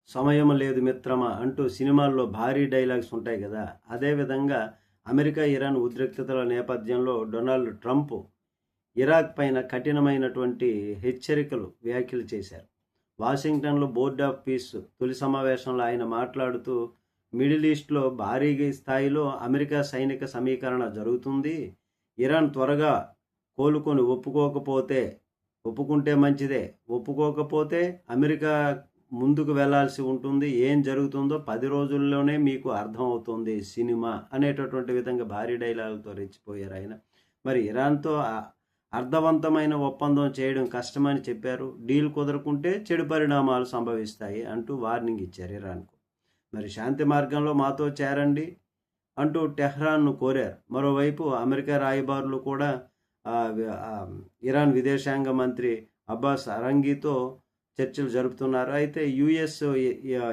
సమయం లేదు మిత్రమా అంటూ సినిమాల్లో భారీ డైలాగ్స్ ఉంటాయి కదా. అదేవిధంగా అమెరికా ఇరాన్ ఉద్రిక్తతల నేపథ్యంలో డొనాల్డ్ ట్రంప్ ఇరాక్ పైన కఠినమైనటువంటి వ్యాఖ్యలు చేశారు. వాషింగ్టన్లో బోర్డ్ ఆఫ్ పీస్ తొలి సమావేశంలో ఆయన మాట్లాడుతూ మిడిల్ ఈస్ట్లో భారీ స్థాయిలో అమెరికా సైనిక సమీకరణ జరుగుతుంది. ఇరాన్ త్వరగా కోలుకొని ఒప్పుకుంటే మంచిదే, ఒప్పుకోకపోతే అమెరికా ముందుకు వెళ్లాల్సి ఉంటుంది. ఏం జరుగుతుందో 10 రోజుల్లోనే మీకు అర్థమవుతుంది సినిమా అనేటటువంటి విధంగా భారీ డైలాగులతో రెచ్చిపోయారు ఆయన. మరి ఇరాన్తో అర్థవంతమైన ఒప్పందం చేయడం కష్టమని చెప్పారు. డీల్ కుదరకుంటే చెడు పరిణామాలు సంభవిస్తాయి అంటూ వార్నింగ్ ఇచ్చారు ఇరాన్కు. మరి శాంతి మార్గంలో మాతో చేరండి అంటూ టెహ్రాన్ను కోరారు. మరోవైపు అమెరికా రాయబారులు కూడా ఇరాన్ విదేశాంగ మంత్రి అబ్బాస్ అరంగీతో చర్చలు జరుపుతున్నారు. అయితే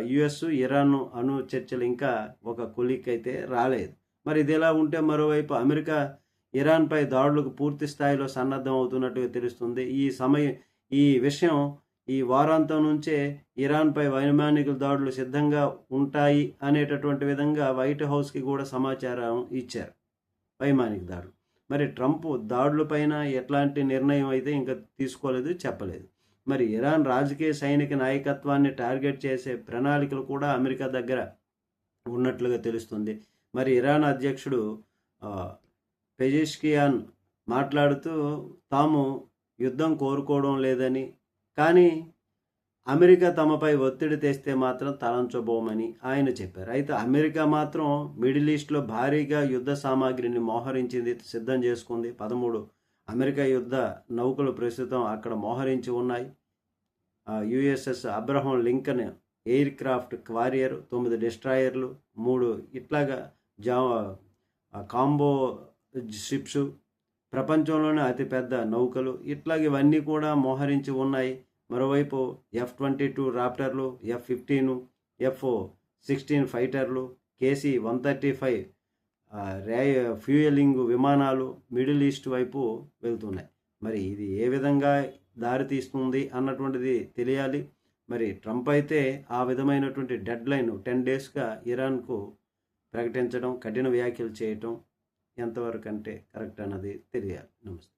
యుఎస్ ఇరాన్ అణు చర్చలు ఇంకా ఒక కొలిక్ అయితే రాలేదు. మరి ఇది ఎలా ఉంటే మరోవైపు అమెరికా ఇరాన్పై దాడులకు పూర్తి స్థాయిలో సన్నద్ధం అవుతున్నట్టుగా తెలుస్తుంది. ఈ విషయం ఈ వారాంతం నుంచే ఇరాన్పై వైమానిక దాడులు సిద్ధంగా ఉంటాయి అనేటటువంటి విధంగా వైట్ హౌస్కి కూడా సమాచారం ఇచ్చారు. వైమానిక దాడులు. మరి ట్రంప్ దాడులపైన ఎట్లాంటి నిర్ణయం అయితే ఇంకా తీసుకోలేదు, చెప్పలేదు. మరి ఇరాన్ రాజకీయ సైనిక నాయకత్వాన్ని టార్గెట్ చేసే ప్రణాళికలు కూడా అమెరికా దగ్గర ఉన్నట్లుగా తెలుస్తుంది. మరి ఇరాన్ అధ్యక్షుడు పెజెష్కియాన్ మాట్లాడుతూ తాము యుద్ధం కోరుకోవడం లేదని, కానీ అమెరికా తమపై ఒత్తిడి తెస్తే మాత్రం తలంచబోమని ఆయన చెప్పారు. అయితే అమెరికా మాత్రం మిడిల్ ఈస్ట్లో భారీగా యుద్ధ సామాగ్రిని మోహరించింది, సిద్ధం చేసుకుంది. 13 అమెరికా యుద్ధ నౌకలు ప్రస్తుతం అక్కడ మోహరించి ఉన్నాయి. USS Abraham Lincoln aircraft carrier, 9 డిస్ట్రాయర్లు, 3 ఇట్లాగా కాంబో షిప్స్, ప్రపంచంలోనే అతిపెద్ద నౌకలు ఇట్లాగ ఇవన్నీ కూడా మోహరించి ఉన్నాయి. మరోవైపు F-22 రాప్టర్లు, F-15, F-16 ఫైటర్లు, KC-135 fuelling విమానాలు మిడిల్ ఈస్ట్ వైపు వెళ్తున్నాయి. మరి ఇది ఏ విధంగా దారితీస్తుంది అన్నటువంటిది తెలియాలి. మరి ట్రంప్ అయితే ఆ విధమైనటువంటి డెడ్ లైన్ 10 డేస్గా ఇరాన్కు ప్రకటించడం, కఠిన వ్యాఖ్యలు చేయటం ఎంతవరకు అంటే కరెక్ట్ అన్నది తెలియాలి. నమస్తే.